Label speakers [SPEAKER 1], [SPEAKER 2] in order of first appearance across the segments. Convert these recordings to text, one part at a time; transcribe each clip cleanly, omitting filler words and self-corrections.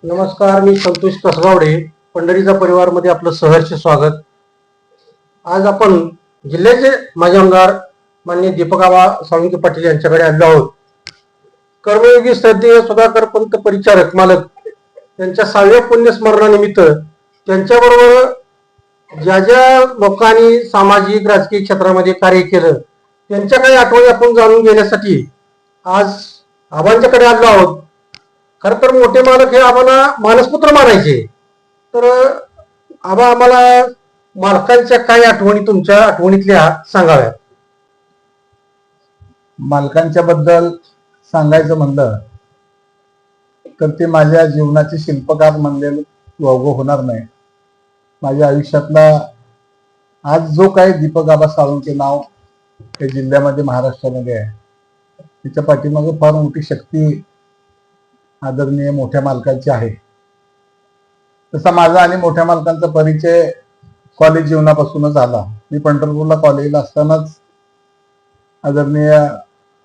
[SPEAKER 1] नमस्कार, मी संतोष कसगावडे. पंढरीचा परिवारमध्ये आपलं सहर्ष स्वागत. आज आपण जिल्ह्याचे माजी आमदार माननीय दीपकआबा साळुंखे पाटील यांच्याकडे आलो आहोत. कर्मयोगी श्रद्धेय सुधाकर पंत परिचारक मालक यांच्या 6व्या पुण्यस्मरणानिमित्त त्यांच्याबरोबर ज्या ज्या लोकांनी सामाजिक राजकीय क्षेत्रामध्ये कार्य केलं त्यांच्या काही आठवणी आपण जाणून घेण्यासाठी आज आबांच्याकडे आलो आहोत. खरं तर मोठे मालक हे आम्हाला मानसपुत्र मानायचे. तर आबा, आम्हाला मालकांच्या काही आठवणी तुमच्या आठवणीतल्या सांगाव्यात.
[SPEAKER 2] मालकांच्या बद्दल सांगायचं म्हणलं तर ते माझ्या जीवनाचे शिल्पकार म्हणलेलं वावगं होणार नाही. माझ्या आयुष्यातला आज जो काही दीपकआबा साळुंखे नाव त्या जिल्ह्यामध्ये महाराष्ट्रामध्ये आहे त्याच्या पाठीमागे फार मोठी शक्ती आदरणीय मोठ्या मालकांची आहे. तसा माझा आणि मोठ्या मालकांचा परिचय कॉलेज जीवनापासूनच झाला. मी पंढरपूरला कॉलेजला असतानाच आदरणीय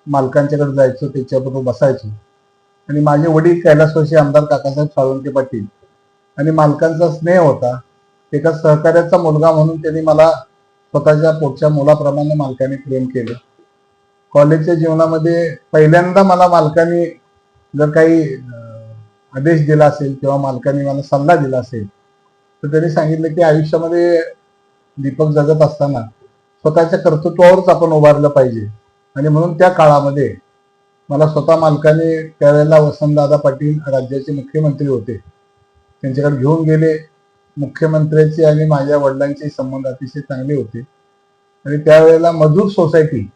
[SPEAKER 2] मालकांच्याकडे जायचो, त्याच्याबरोबर बसायचो. आणि माझे वडील कैलासवासी आमदार काकासाहेब साळुंखे पाटील आणि मालकांचा स्नेह होता. एका सहकार्याचा मुलगा म्हणून त्यांनी मला स्वतःच्या पोटच्या मुलाप्रमाणे मालकाने प्रेम केलं. कॉलेजच्या जीवनामध्ये पहिल्यांदा मला मालकाने जर काही आदेश दिला असेल किंवा मालकाने मला सल्ला दिला असेल तर त्यांनी सांगितलं की आयुष्यामध्ये दीपक जगत असताना स्वतःच्या कर्तृत्वावरच आपण उभारलं पाहिजे. आणि म्हणून त्या काळामध्ये मला स्वतः मालकाने त्यावेळेला वसंतदादा पाटील राज्याचे मुख्यमंत्री होते, त्यांच्याकडे घेऊन गेले. मुख्यमंत्र्यांचे आणि माझ्या वडिलांचे संबंध अतिशय चांगले होते. आणि त्यावेळेला मजूर सोसायटी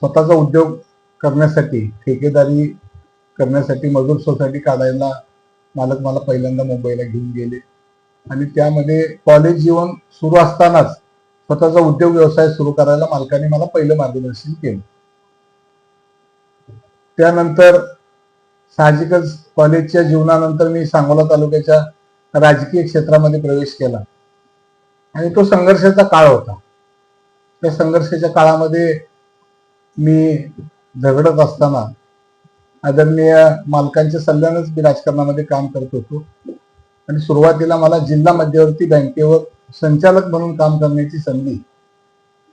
[SPEAKER 2] स्वतःचा उद्योग करण्यासाठी, ठेकेदारी करण्यासाठी मजूर सोसायटी काढायला मालक मला पहिल्यांदा मुंबईला घेऊन गेले. आणि त्यामध्ये कॉलेज जीवन सुरू असतानाच स्वतःचा उद्योग व्यवसाय सुरू करायला मालकाने मला पहिलं मार्गदर्शन केलं. त्यानंतर साहजिकच कॉलेजच्या जीवनानंतर मी सांगोला तालुक्याच्या राजकीय क्षेत्रामध्ये प्रवेश केला आणि तो संघर्षाचा काळ होता. त्या संघर्षाच्या काळामध्ये मी झगडत असताना आदरणीय मालकांच्या सल्ल्यानेच मी राजकारणामध्ये काम करत होतो. आणि सुरुवातीला मला जिल्हा मध्यवर्ती बँकेवर संचालक म्हणून काम करण्याची संधी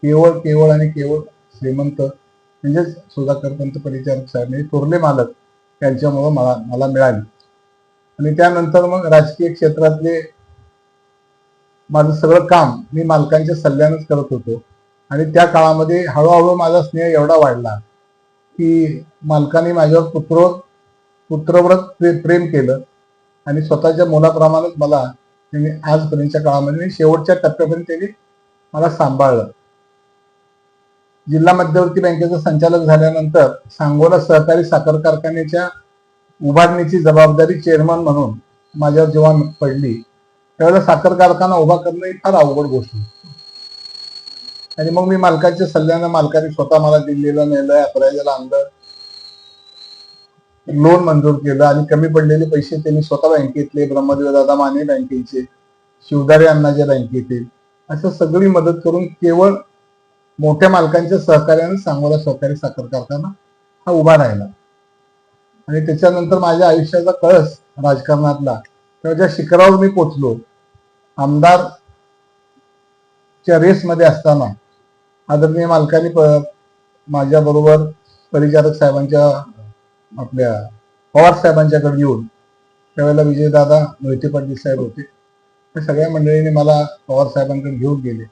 [SPEAKER 2] केवळ आणि केवळ श्रीमंत म्हणजेच सुधाकर पंत परिचारक साहेब म्हणजे थोरले मालक त्यांच्यामुळे मला मिळाली. आणि त्यानंतर मग राजकीय क्षेत्रातले माझं सगळं काम मी मालकांच्या सल्ल्यानेच करत होतो. आणि त्या काळामध्ये हळूहळू माझा स्नेह एवढा वाढला की मालकाने माझ्यावर पुत्रव्रत प्रेम केलं आणि स्वतःच्या मुलाप्रमाणेच मला त्यांनी आजपर्यंतच्या काळामध्ये शेवटच्या टप्प्यापर्यंत त्यांनी मला सांभाळलं. जिल्हा मध्यवर्ती बँकेचा संचालक झाल्यानंतर सांगोला सहकारी साखर कारखान्याच्या उभारणीची जबाबदारी चेअरमन म्हणून माझ्यावर जेव्हा पडली त्यावेळेला साखर कारखाना उभा करणं ही फार अवघड गोष्ट होती. आणि मग मी मालकाच्या सल्ल्यानं मालकाने स्वतः मला दिल्लीला नेलं, अप्रायला आणलं, लोन मंजूर केलं आणि कमी पडलेले पैसे त्यांनी स्वतः बँकेतले, ब्रह्मदेव दादा माने बँकेचे, शिवदारे अण्णाच्या बँकेतील असं सगळी मदत करून केवळ मोठ्या मालकांच्या सहकार्याने सांगोला सहकारी साखर कारखाना हा उभा राहिला. आणि त्याच्यानंतर माझ्या आयुष्याचा कळस राजकारणातला तेव्हा ज्या शिखरावर मी पोचलो, आमदारच्या रेसमध्ये असताना आदरणीय मालकाने माझ्या बरोबर परिचारक साहेबांच्या आपल्या पवार साहेबांच्याकडे येऊन त्यावेळेला विजयदादा मोहिते पाटील साहेब होते, त्या सगळ्या मंडळीने मला पवार साहेबांकडे घेऊन गेले.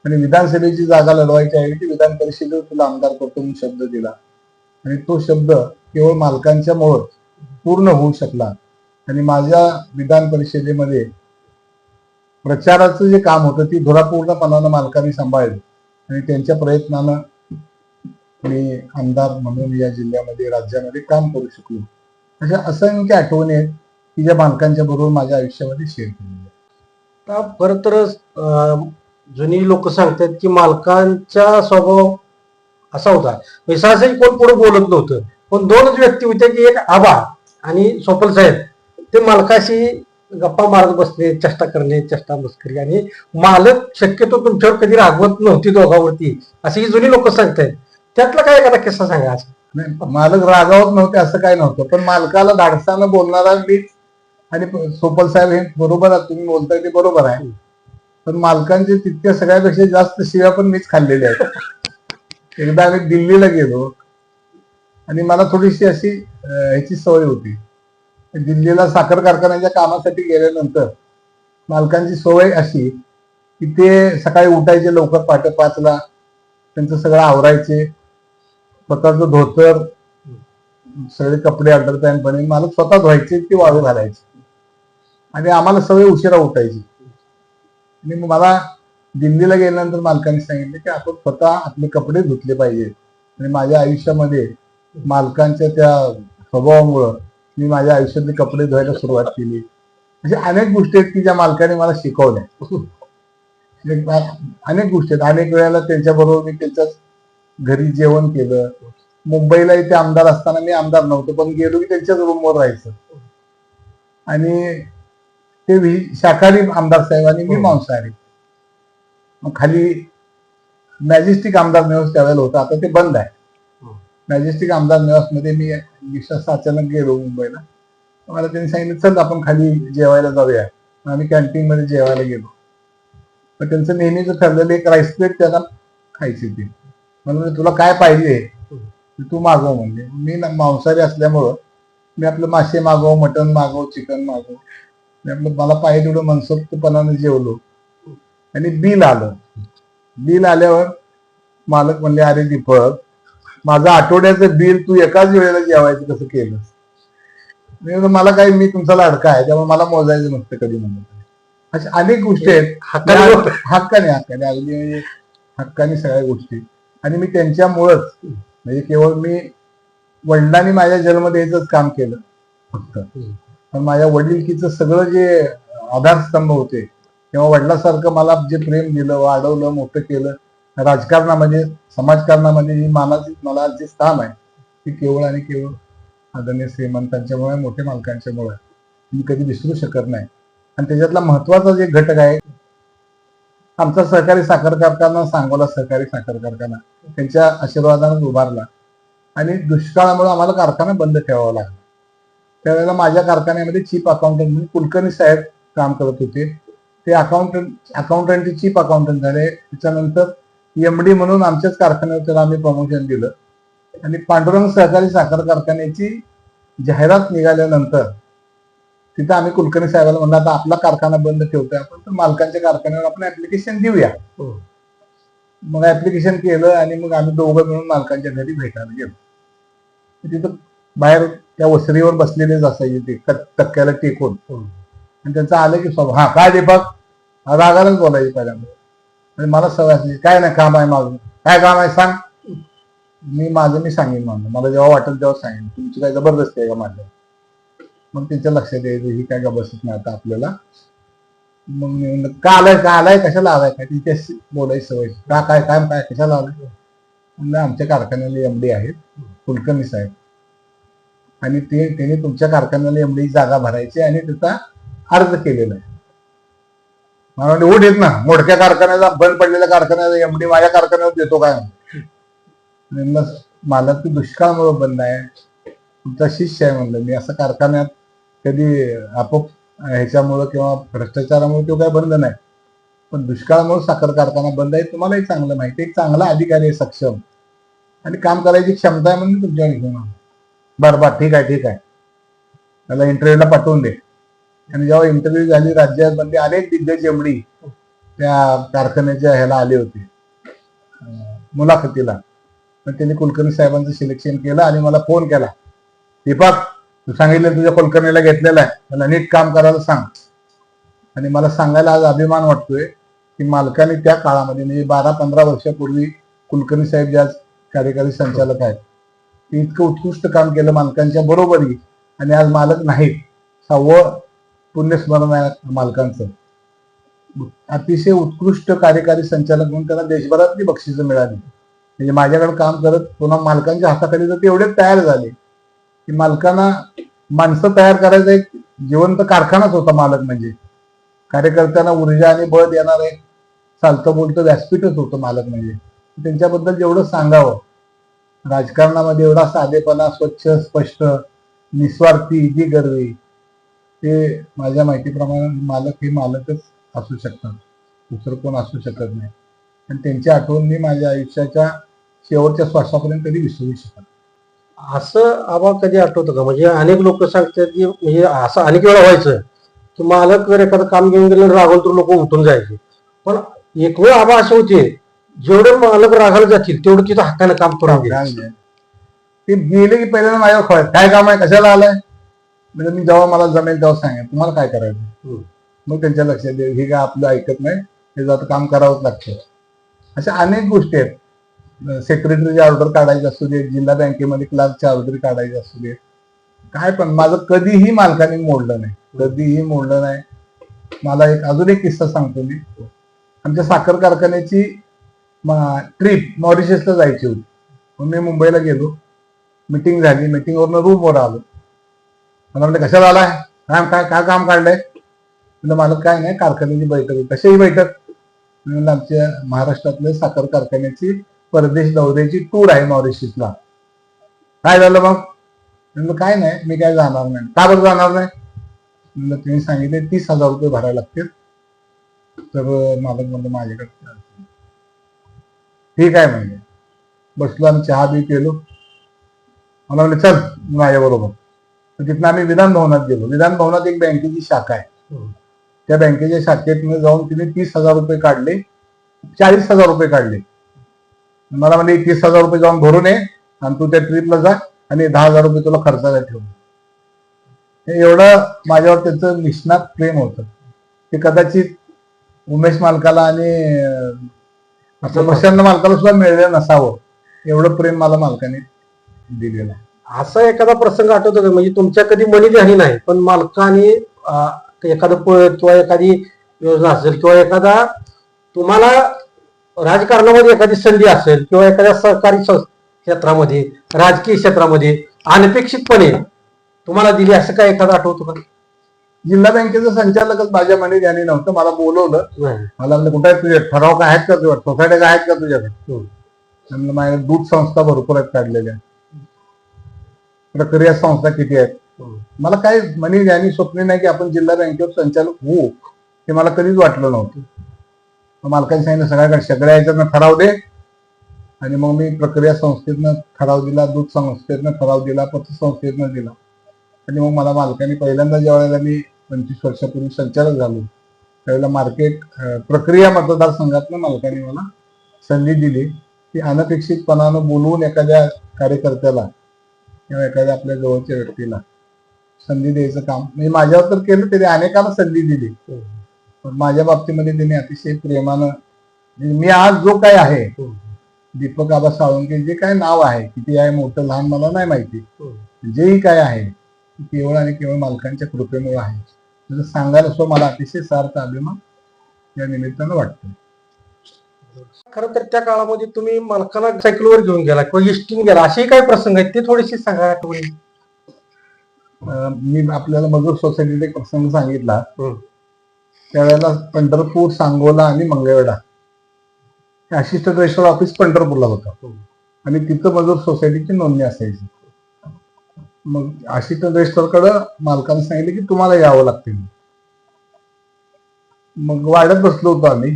[SPEAKER 2] आणि विधानसभेची जागा लढवायची आहे की विधान परिषदेवर तुला आमदार करतो म्हणून शब्द दिला. आणि तो शब्द केवळ मालकांच्यामुळे पूर्ण होऊ शकला. आणि माझ्या विधान परिषदेमध्ये प्रचाराचं जे काम होतं ती धुरापूर्णपणानं मालकांनी सांभाळली. आणि त्यांच्या प्रयत्नानं मी आमदार म्हणून या जिल्ह्यामध्ये राज्यामध्ये काम करू शकलो. अशा असंख्य आठवणी आहेत की ज्या मालकांच्या बरोबर माझ्या आयुष्यामध्ये शेअर केलेल्या.
[SPEAKER 1] खरं तर जुनी लोक सांगतात की मालकांचा स्वभाव असा होता, सहसाही कोण पुढे बोलत नव्हतं, पण दोनच व्यक्ती होत्या की एक आबा आणि सोपल साहेब. ते मालकाशी गप्पा मारत बसले, चेष्टा करणे, चेष्टा मस्करी. आणि मालक शक्यतो तुमच्यावर कधी रागवत नव्हती दोघांवरती, अशी जुनी लोक सांगतायत. त्यातला काय एखादा किस्सा सांगा.
[SPEAKER 2] नाही, मालक रागावत नव्हते असं काही नव्हतं, पण मालकाला धाडसानं बोलणारा मीच. आणि सोपल साहेब हे बरोबर आहे, तुम्ही बोलताय ते बरोबर आहे, पण मालकांचे तितक्या सगळ्यापेक्षा जास्त शिव्या पण मीच खाल्लेल्या आहेत. एकदा आम्ही दिल्लीला गेलो आणि मला थोडीशी अशी ह्याची सवय होती. दिल्लीला साखर कारखान्याच्या कामासाठी गेल्यानंतर मालकांची सवय अशी की ते सकाळी उठायचे लवकर, पहाटे 5ला त्यांचं सगळं आवरायचे, स्वतःचं धोतर, सगळे कपडे अंडरपॅन्ट बनेल मालक स्वतः धुवायचे, ते वाळू घालायचे आणि आम्हाला सवय उशिरा उठायची. आणि मग मला दिल्लीला गेल्यानंतर मालकांनी सांगितले की आपण स्वतः आपले कपडे धुतले पाहिजेत. आणि माझ्या आयुष्यामध्ये मालकांच्या त्या स्वभावामुळं मी माझ्या आयुष्यातले कपडे धुवायला सुरुवात केली. म्हणजे अनेक गोष्टी आहेत की ज्या मालकाने मला शिकवल्या. अनेक गोष्टी आहेत. अनेक वेळेला त्यांच्याबरोबर मी त्यांच्याच घरी जेवण केलं. मुंबईला इथे आमदार असताना मी आमदार नव्हतो, पण गेलो की त्यांच्याच रूमवर राहायचं. आणि ते शाकाहारी आमदार साहेब आणि मी मांसाहारी. मग खाली मॅजेस्टिक आमदार निवास त्यावेळेला होता, आता ते बंद आहे. मॅजेस्टिक आमदार निवास मध्ये मी विश्वास अचानक गेलो मुंबईला. मला त्यांनी सांगितलं चल आपण खाली जेवायला जाऊया. आम्ही कॅन्टीन मध्ये जेवायला गेलो. तर त्यांचं नेहमीच ठरलेलं एक राईस प्लेट त्यांना खायची ती. म्हणून तुला काय पाहिजे तू मागव. म्हणजे मी मांसाहारी असल्यामुळं मी आपलं मासे मागव, मटण मागव, चिकन मागव. मला पाहिजे तेवढं मनसोक्तपणाने जेवलो. आणि बिल आलं. बिल आल्यावर मालक म्हणले अरे दीपक, माझं आठवड्याचं बिल तू एकाच वेळेला जेवायचं कसं केलं. मला काही, मी तुमचा लाडका आहे त्यामुळे मला मोजायचं नसतं कधी म्हणत. अशा अनेक गोष्टी आहेत. हक्काने अगदी म्हणजे हक्काने सगळ्या गोष्टी. आणि मी त्यांच्यामुळंच, म्हणजे केवळ मी वडिलांनी माझ्या जन्म द्यायचंच काम केलं फक्त, पण माझ्या वडिलकीचं सगळं जे आधारस्तंभ होते तेव्हा वडिलांसारखं मला जे प्रेम दिलं, वाढवलं, मोठं केलं, राजकारणामध्ये, समाजकारणामध्ये जी मला जे स्थान आहे ते केवळ आणि केवळ आदरणीय श्रीमंतांच्यामुळे, मोठे मालकांच्यामुळे मी कधी विसरू शकत नाही. आणि त्याच्यातला महत्वाचा जे घटक आहे आमचा सहकारी साखर कारखाना, सांगोला सहकारी साखर कारखाना त्यांच्या आशीर्वादाने उभारला. आणि दुष्काळामुळे आम्हाला कारखाना बंद ठेवावा लागला. त्यावेळेला माझ्या कारखान्यामध्ये चीफ अकाउंटंट म्हणून कुलकर्णी साहेब काम करत होते. ते अकाउंटंटचे चीफ अकाउंटंट झाले. त्याच्यानंतर एमडी म्हणून आमच्याच कारखान्यावर त्याला आम्ही प्रमोशन दिलं. आणि पांडुरंग सहकारी साखर कारखान्याची जाहिरात निघाल्यानंतर तिथं आम्ही कुलकर्णी साहेबांना म्हणलं आता आपला कारखाना बंद ठेवतोय आपण, तर मालकांच्या कारखान्यावर आपण ऍप्लिकेशन देऊया. मग ऍप्लिकेशन केलं आणि मग आम्ही दोघं मिळून मालकांच्या घरी भेटायला गेलो. तिथं बाहेर त्या वसरीवर बसलेलेच असायचे ते टक्क्याला टेकून. आणि त्यांचं आलं की स्वभाव, हा काय दीपक, रागालाच बोलायचे पहिल्यांदा. आणि मला सवय असायची, काय नाही काम आहे माझं, काय काम आहे सांग. मी सांगेन म्हणून, मला जेव्हा वाटेल तेव्हा सांगेन, तुमची काय जबरदस्ती आहे का माझ्या. मग त्यांच्या लक्षात यायचं ही काय का बसत नाही आता आपल्याला. मग मी म्हणलं का आलाय कशाला आलाय, काय तिच्याशी बोलायची सवय, काय कशाला आलाय. म्हणलं आमच्या कारखान्याला एमडी आहेत कुलकर्णी साहेब, आणि त्यांनी तुमच्या कारखान्याला एमडी जागा भरायची आणि त्याचा अर्ज केलेला आहे. मला म्हणजे ओढ येत ना, मोडक्या कारखान्याचा, बंद पडलेल्या कारखान्याचा एमडी माझ्या कारखान्यावर देतो काय. मला ती दुष्काळामुळे बंद आहे, तुमचा शिष्य आहे म्हणलं मी. असं कारखान्यात कधी आपोआप ह्याच्यामुळं किंवा भ्रष्टाचारामुळे तो काय बंद नाही, पण दुष्काळामुळे साखर कारखाना बंद आहे. तुम्हालाही चांगलं माहिती आहे, एक चांगला अधिकारी आहे, सक्षम आणि काम करायची क्षमता आहे म्हणून तुमच्याकडे घेऊन आलो. बरं ठीक आहे त्याला इंटरव्ह्यूला पाठवून दे. आणि जेव्हा इंटरव्ह्यू झाली राज्यामध्ये अनेक दिग्गज एमडी त्या कारखान्याच्या ह्याला आले होते मुलाखतीला. पण त्यांनी कुलकर्णी साहेबांचं सिलेक्शन केलं आणि मला फोन केला, दीपक तू सांगितलं तुझ्या कुलकर्णीला घेतलेला आहे, त्याला नीट काम करायला सांग. आणि मला सांगायला आज अभिमान वाटतोय की मालकाने त्या काळामध्ये, म्हणजे 12-15 वर्षापूर्वी कुलकर्णी साहेब ज्या कार्यकारी संचालक आहेत, ते इतकं उत्कृष्ट काम केलं मालकांच्या बरोबरी. आणि आज मालक नाहीत, 6वं पुण्यस्मरण आहे मालकांचं. अतिशय उत्कृष्ट कार्यकारी संचालक म्हणून त्यांना देशभरातली बक्षिसं मिळाली. म्हणजे माझ्याकडे काम करत पुन्हा मालकांच्या हाताखाली तर ते एवढेच तयार झाले की मालकांना माणसं तयार करायचा एक जिवंत कारखानाच होता मालक. म्हणजे कार्यकर्त्यांना ऊर्जा आणि बळ देणारं एक चालतं बोलतं व्यासपीठच होतं मालक. म्हणजे त्यांच्याबद्दल जेवढं सांगावं राजकारणामध्ये एवढा साधेपणा, स्वच्छ, स्पष्ट, निस्वार्थी, जी गर्वी, ते माझ्या माहितीप्रमाणे मालक हे मालकच असू शकतात, दुसरं कोण असू शकत नाही. आणि त्यांची आठवण मी माझ्या आयुष्याच्या शेवटच्या श्वासापर्यंत कधी विसरू शकत.
[SPEAKER 1] असं आबा कधी आठवतं का? म्हणजे अनेक लोक सांगतात की म्हणजे असं अनेक वेळा व्हायचं की मालक जर एखादं काम घेऊन गेलं रागवलं तर लोक उठून जायचे, पण एक वेळ आबा असे होते जेवढे मालक रागाला जातील तेवढं तिथं हक्कानं काम करून द्यायचे.
[SPEAKER 2] ते गेले की पहिल्यांदा माझ्यावर खवळ, काय काम आहे, कशाला आलाय, म्हणजे मी जेव्हा मला जमेल तेव्हा सांगेन तुम्हाला काय करायचं. मग त्यांच्या लक्षात येईल हे काय आपलं ऐकत नाही, हे जातं काम करावंच लागतं. अशा अनेक गोष्टी आहेत. सेक्रेटरीची ऑर्डर काढायची असू दे, जिल्हा बँकेमध्ये क्लार्कची ऑर्डर काढायची असू दे, काय पण माझं कधीही मालकाने मोडलं नाही, कधीही मोडलं नाही. मला अजून एक किस्सा सांगतो मी. आमच्या साखर कारखान्याची ट्रिप मॉरिशसला जायची होती. मग मी मुंबईला गेलो, मिटिंग झाली, मिटिंगवरनं रूमवर आलो. मला म्हणलं कशाला आलाय, काय काय काम काढलंय. म्हणजे मला काय नाही, कारखान्याची बैठक होती. कशाही बैठक, म्हणजे आमच्या महाराष्ट्रातल्या साखर कारखान्याची परदेश दौऱ्याची टूर आहे मॉरिशसला. काय झालं मग, म्हणलं काय नाही, मी काय जाणार नाही. का बरं जाणार नाही, म्हणलं तुम्ही सांगितले 30,000 रुपये भरायला लागतील. तर मालक म्हणलं माझ्याकडे ठीक आहे म्हणजे. बसलो आम्ही, चहा बी केलो. मला म्हणलं चल माझ्याबरोबर. तर तिथनं आम्ही विधान भवनात गेलो. विधान भवनात एक बँकेची शाखा आहे. त्या बँकेच्या शाखेतनं जाऊन तिने 30,000 रुपये काढले, 40,000 रुपये काढले. मला म्हणजे 30,000 रुपये जाऊन भरून ये आणि तू त्या ट्रिपला जा आणि 10,000 रुपये तुला खर्चाला ठेव. एवढं माझ्यावर त्याचं निष्णात प्रेम होतं. ते कदाचित उमेश मालकाला आणि प्रसन्न मालकाला सुद्धा मिळलेलं नसावं, एवढं प्रेम मला मालकाने दिलेलं.
[SPEAKER 1] असा एखादा प्रसंग आठवतो का, म्हणजे तुमच्या कधी मनी ध्यानी नाही पण मालकाने एखादं पद किंवा एखादी योजना असेल किंवा एखादा तुम्हाला राजकारणामध्ये एखादी संधी असेल किंवा एखाद्या सहकारी क्षेत्रामध्ये, राजकीय क्षेत्रामध्ये अनपेक्षितपणे तुम्हाला दिली, असं काय एखादं आठवतो का?
[SPEAKER 2] जिल्हा बँकेचं संचालकच माझ्या मनी ध्यानी नव्हतं. मला बोलवलं, मला म्हणलं कुठे आहेत तुझे ठराव, काय आहेत का तुझ्या सोसायट्या, काय आहेत का तुझ्याकडे. म्हणलं माझ्या दूध संस्था भरपूर आहेत काढलेल्या, प्रक्रिया संस्था किती आहेत. मला काय मनी ध्यानी स्वप्न नाही की आपण जिल्हा बँकेवर संचालक होऊ, हे मला कधीच वाटलं नव्हतं. मालकाने सांगितलं सगळ्या याच्यातनं ठराव दे, आणि मग मी प्रक्रिया संस्थेतनं ठराव दिला, दूध संस्थेतनं ठराव दिला, पतसंस्थेतनं दिला. आणि मग मला मालकाने पहिल्यांदा ज्या वेळेला मी 25 वर्षापूर्वी संचालक झालो त्यावेळेला मार्केट प्रक्रिया मतदारसंघातनं मालकाने मला संधी दिली की अनपेक्षितपणानं बोलवून एखाद्या कार्यकर्त्याला किंवा एखाद्या आपल्या जवळच्या व्यक्तीला संधी द्यायचं काम. म्हणजे माझ्यावर तर केलं, त्याने अनेकांना संधी दिली, पण माझ्या बाबतीमध्ये त्यांनी अतिशय प्रेमानं, मी आज जो काय आहे दीपक आबा साळुंके, जे काय नाव आहे, किती आहे मोठं लहान मला नाही माहिती, जेही काय आहे केवळ आणि केवळ मालकांच्या कृपेमुळे आहे. जसं सांगायला सुद्धा मला अतिशय सार्थ अभिमान या निमित्तानं वाटतं.
[SPEAKER 1] खरं तर त्या काळामध्ये तुम्ही मालकाला सायकलवर घेऊन गेला किंवा एसटीने गेला, असे काही प्रसंग आहेत, ते थोडेसे सांगा आठवणी.
[SPEAKER 2] मी आपल्याला मजूर सोसायटीत एक प्रसंग सांगितला. त्यावेळेला पंढरपूर, सांगोला आणि मंगळवेढा असिस्टंट रजिस्टर ऑफिस पंढरपूरला होतं आणि तिथं मजूर सोसायटीची नोंदणी असायची. मग असिस्टंट रजिस्टरकडं मालकाने सांगितलं की तुम्हाला यावं लागते. मग वाड्यात बसलो होतो आम्ही.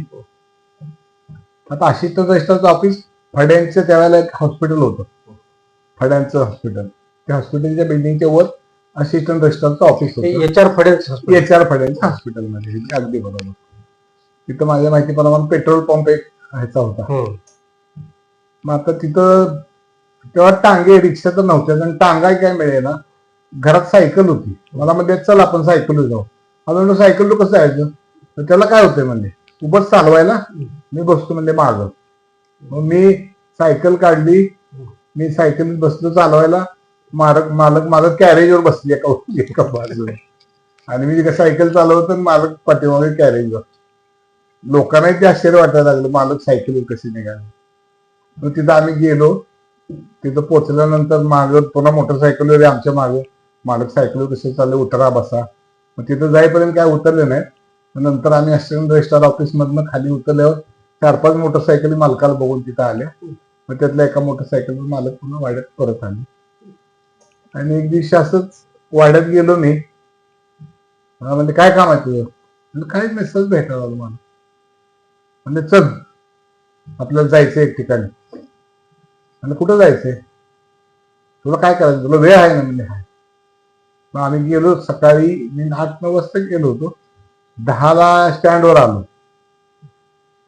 [SPEAKER 2] आता असिस्टंट रजिस्टरचं ऑफिस फड्यांचं त्यावेळेला एक हॉस्पिटल होतं, फड्यांचं हॉस्पिटल. त्या हॉस्पिटलच्या बिल्डिंगच्या वर असिस्टंट रजिस्टरचं ऑफिस होतं, HR फड्यांच्या हॉस्पिटलमध्ये. अगदी बरोबर. तिथं माझ्या माहितीप्रमाणे पेट्रोल पंप एक ह्याचा होता. मग आता तिथं तेव्हा टांगे रिक्षा तर नव्हत्या, आणि टांगा काय मिळे ना, घरात सायकल होती. मला म्हणजे चल आपण सायकल जाऊ. आता सायकल कसं जायचं, तर त्याला काय होतंय म्हणजे उभंच चालवायला, मी बसतो म्हणजे मागं. मग मी सायकल काढली, मी सायकलीत बसलो चालवायला, मालक मागं कॅरेजवर बसली एका बाजूला, आणि मी सायकल चालवतो मालक पाठीमागे कॅरेजवर. लोकांनाही ते आश्चर्य वाटायला लागलं, मालक सायकलीवर कशी निघाले. मग तिथं आम्ही गेलो. तिथं पोहोचल्यानंतर मागं पुन्हा मोटरसायकलवर आमच्या मागं मालक सायकलवर कसे चालले, उतरा बसा. मग तिथं जाईपर्यंत काय उतरले नाही. नंतर आम्ही असिस्टंट रजिस्ट्रार ऑफिस मधनं खाली उतरल्यावर 4-5 मोटरसायकली मालकाला बघून तिथं आल्या. मग त्यातल्या एका मोटरसायकलवर मालक पुन्हा वाड्यात परत आले. आणि एक दिवशी असंच वाड्यात गेलो मी. मला म्हणजे काय काम आहे तुझं? म्हणजे काय मेसेज भेटायला आलो मला. म्हणजे चल आपल्याला जायचंय एक ठिकाणी. म्हणजे कुठं जायचंय? तुला काय करायचं? तुला वेळ आहे ना? म्हणजे हाय. मग आम्ही गेलो सकाळी. मी 8-9 वाजता गेलो होतो. 10ला स्टँडवर आलो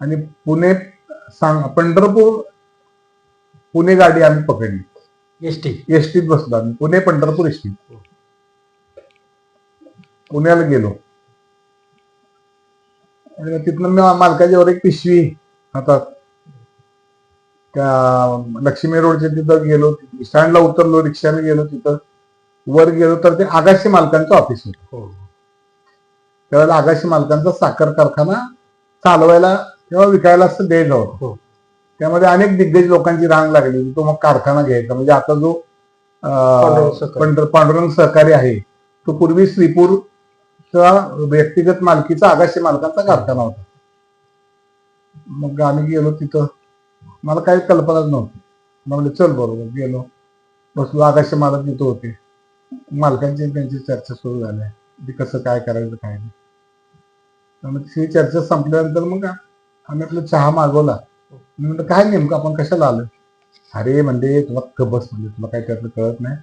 [SPEAKER 2] आणि पंढरपूर पुणे गाडी आम्ही पकडली. एसटीत बसलो आम्ही. पुणे पंढरपूर एसटी. पुण्याला गेलो आणि मग तिथनं मी मालकाच्यावर एक पिशवी हातात त्या लक्ष्मी रोडच्या तिथं गेलो. स्टँडला उतरलो, रिक्षाने गेलो. तिथं वर गेलो तर ते आगाशी मालकांचं ऑफिस होतं. त्यावेळेला आगाशी मालकांचा साखर कारखाना चालवायला किंवा विकायला असं द्यायचं होतं. त्यामध्ये अनेक दिग्गज लोकांची रांग लागली. तो मग कारखाना घ्यायचा. म्हणजे आता जो पांडुरंग सहकारी आहे तो पूर्वी श्रीपूरचा व्यक्तिगत मालकीचा आगाशी मालकांचा कारखाना होता. मग आम्ही गेलो तिथं. मला काही कल्पनाच नव्हती. म्हणजे चल बरोबर गेलो, बसलो. आगाशी मालक तिथं होते. मालकांची त्यांची चर्चा सुरू झाल्या की कसं काय करायचं काय नाही. मग ती चर्चा संपल्यानंतर मग आम्ही आपला चहा मागवला. मी म्हटलं काय नेमकं आपण कशाला आलो? अरे म्हणजे तुला बस म्हणजे तुला काही त्यातलं कळत नाही.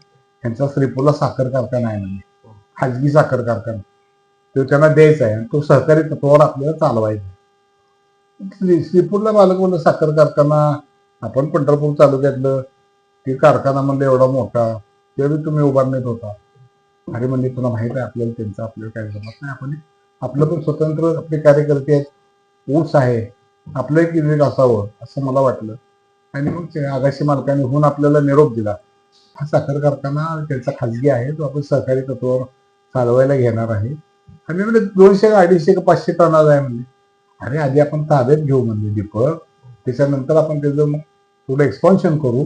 [SPEAKER 2] त्यांचा श्रीपूरला साखर कारखाना आहे म्हणजे खाजगी साखर कारखाना. तो त्यांना द्यायचा आहे आणि तो सहकारी तत्वावर आपल्याला चालवायचा. श्रीपूरला मालक म्हणलं साखर कारखाना आपण पंढरपूर तालुक्यातलं ते कारखाना म्हणलं एवढा मोठा त्यावेळी तुम्ही उभारण्यात होता. अरे म्हणजे तुला माहित आहे आपल्याला त्यांचं आपल्याला काय जमत नाही. आपण आपलं पण स्वतंत्र आपले कार्यकर्ते आहेत. ऊस आहे आपलं एक युनिट असावं असं मला वाटलं. आणि मग आगाशी मालकाने होऊन आपल्याला निरोप दिला. हा साखर कारखाना त्यांचा खाजगी आहे, तो आपण सहकारी तत्वावर चालवायला घेणार आहे. आणि म्हणजे 200 250 500 टनाचा आहे म्हणजे. अरे आधी आपण ताब्यात घेऊ म्हणजे दीपक, त्याच्यानंतर आपण त्याचं मग थोडं एक्सपान्शन करू.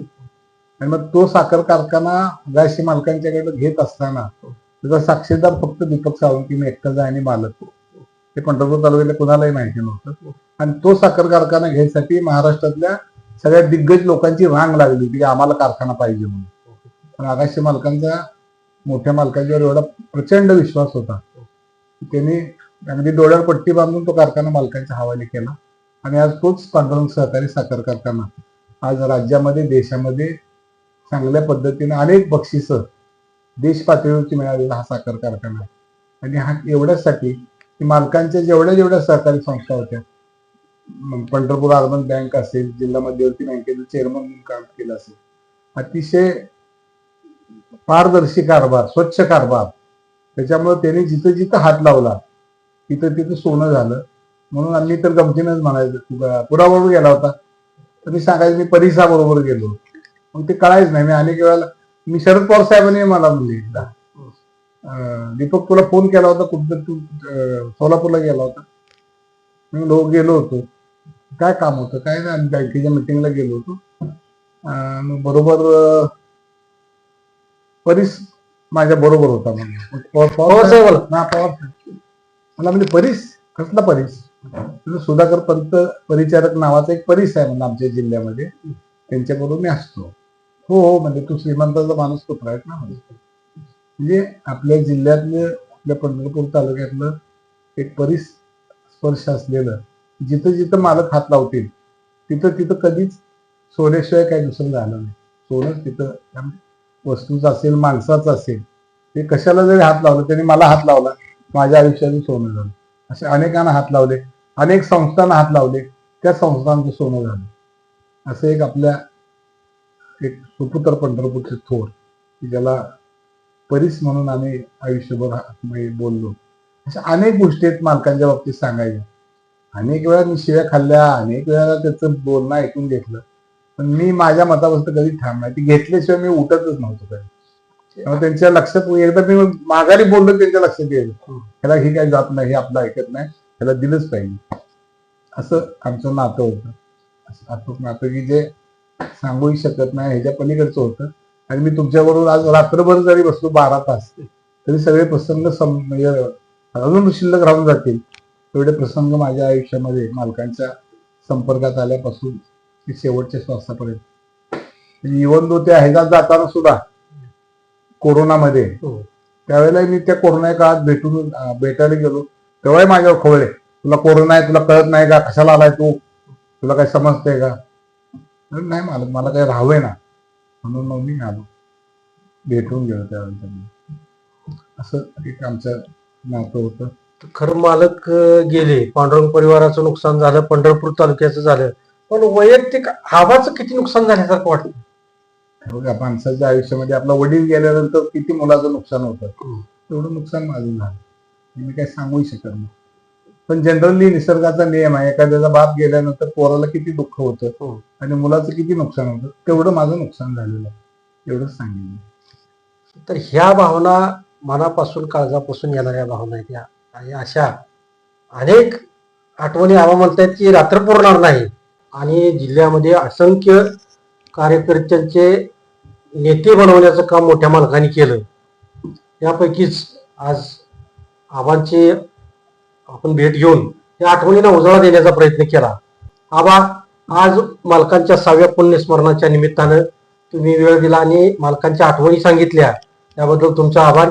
[SPEAKER 2] आणि मग तो साखर कारखाना आगाशी मालकांच्याकडे घेत असताना त्याचा साक्षीदार फक्त दीपक सावंत मी एकटाच आहे आणि मालक. ते पंढरपूर तालुक्याला कुणालाही माहिती नव्हतं. आणि तो साखर कारखाना घ्यायसाठी महाराष्ट्रातल्या सगळ्या दिग्गज लोकांची रांग लागली होती की आम्हाला कारखाना पाहिजे म्हणून. पण आगाशी मालकांचा मोठ्या मालकांच्यावर एवढा प्रचंड विश्वास होता की त्यांनी अगदी डोळ्यावर पट्टी बांधून तो कारखाना मालकांच्या हवाले केला. आणि आज तोच पांडुरंग सहकारी साखर कारखाना आज राज्यामध्ये देशामध्ये चांगल्या पद्धतीने अनेक बक्षिसं देश पातळीवरती मिळालेला हा साखर कारखाना आहे. आणि हा एवढ्यासाठी की मालकांच्या जेवढ्या सहकारी संस्था होत्या, पंढरपूर अर्बन बँक असेल, जिल्हा मध्यवर्ती बँकेचं चेअरमन म्हणून काम केलं असेल, अतिशय पारदर्शी कारभार, स्वच्छ कारभार. त्याच्यामुळे त्यांनी जिथं जिथं हात लावला तिथं तिथं सोनं झालं. म्हणून आम्ही तर गमतीनच म्हणायचं पुराबरोबर गेला होता तर मी सांगायचं मी परिसाबरोबर गेलो. मग ते कळायच नाही. मी अनेक वेळेला मी शरद पवार साहेबांनी मला म्हणले एकदा दीपक तुला फोन केला होता कुठं तू सोलापूरला गेला होता? मी गेलो होतो. काय काम होतं काय नाही, आम्ही बँकेच्या मिटिंगला गेलो होतो. बरोबर परीस माझ्या बरोबर होता म्हणजे पवार साहेब मला म्हणजे परीस कसला परीस? सुधाकर पंत परिचारक नावाचा एक परीस आहे म्हणजे आमच्या जिल्ह्यामध्ये, त्यांच्याबरोबर मी असतो. हो हो म्हणजे तू श्रीमंताचा माणूस पुत्र आहेत ना. म्हणजे आपल्या जिल्ह्यातलं आपल्या पंढरपूर तालुक्यातलं एक परीस स्पर्श असलेलं, जिथं जिथं मालक हात लावतील तिथं तिथं कधीच सोन्याशिवाय काही दुसरं झालं नाही. सोनंच तिथं वस्तूचं असेल माणसाचं असेल. ते कशाला जरी हात लावलं त्यांनी मला हात लावला माझ्या आयुष्याचं सोनं झालं. असे अनेकांना हात लावले, अनेक संस्थांना हात लावले, त्या संस्थांचं सोनं झालं. असं एक आपल्या एक सुपुत्र पंढरपूरचे थोर की ज्याला परीस म्हणून आम्ही आयुष्यभर बोललो. अशा अनेक गोष्टी आहेत मालकांच्या बाबतीत सांगायच्या. अनेक वेळा मी शिव्या खाल्ल्या, अनेक वेळा त्याचं बोलणं ऐकून घेतलं. पण मी माझ्या मतापासून कधी ठाम नाही. ती घेतल्याशिवाय मी उठतच नव्हतो कधी. त्यामुळे त्यांच्या लक्षात एकदा मी माघारी बोललो त्यांच्या लक्षात येईल ह्याला ही काही जात नाही, हे आपलं ऐकत नाही, ह्याला दिलंच पाहिजे. असं आमचं नातं होतं. असं नातं की जे सांगूही शकत नाही, ह्याच्या पलीकडचं होतं. आणि मी तुमच्याबरोबर आज रात्रभर जरी बसलो 12 तास तरी सगळे प्रसंग म्हणजे अजून शिल्लक राहून जातील. एवढे प्रसंग माझ्या आयुष्यामध्ये मालकांच्या संपर्कात आल्यापासून शेवटच्या श्वासापर्यंत इवन दो त्या ह्याच्यात जाताना सुद्धा कोरोनामध्ये
[SPEAKER 1] हम्म.
[SPEAKER 2] त्यावेळेला मी त्या कोरोना काळात भेटायला गेलो तेव्हाही माझ्यावर खोळले, तुला कोरोना आहे, तुला कळत नाही का, कशाला आलाय तू, तुला काही समजतंय का? नाही मला काही राहावंय ना, म्हणून मग मी आलो, भेटून गेलो त्यावेळेला. असं एक आमचं नातं होतं.
[SPEAKER 1] खरं मालक गेले, पांडुरंग परिवाराचं नुकसान झालं, पंढरपूर तालुक्याचं झालं, पण वैयक्तिक आबाचं किती नुकसान झाल्यासारखं वाटतं?
[SPEAKER 2] बघा, माणसाच्या आयुष्यामध्ये आपला वडील गेल्यानंतर किती मुलाचं नुकसान होतं, तेवढं नुकसान माझं झालं, मी काही सांगूही शकत नाही. पण जनरली निसर्गाचा नियम आहे, एखाद्याचा बाप गेल्यानंतर पोराला किती दुःख होतं आणि मुलाचं किती नुकसान होतं, तेवढं माझं नुकसान झालेलं आहे, एवढंच सांगेन.
[SPEAKER 1] तर ह्या भावना मनापासून काळजापासून येणाऱ्या भावना आहेत या, आणि अशा अनेक आठवणी आबा म्हणतायत की रात्र पुरणार नाही. आणि जिल्ह्यामध्ये असंख्य कार्यकर्त्यांचे नेते बनवण्याचं काम मोठ्या मालकांनी केलं. यापैकीच आज आबांची आपण भेट घेऊन या आठवणींना उजाळा देण्याचा प्रयत्न केला. आबा, आज मालकांच्या 6व्या पुण्यस्मरणाच्या निमित्तानं तुम्ही वेळ दिला आणि मालकांच्या आठवणी सांगितल्या, त्याबद्दल तुमचा आभार.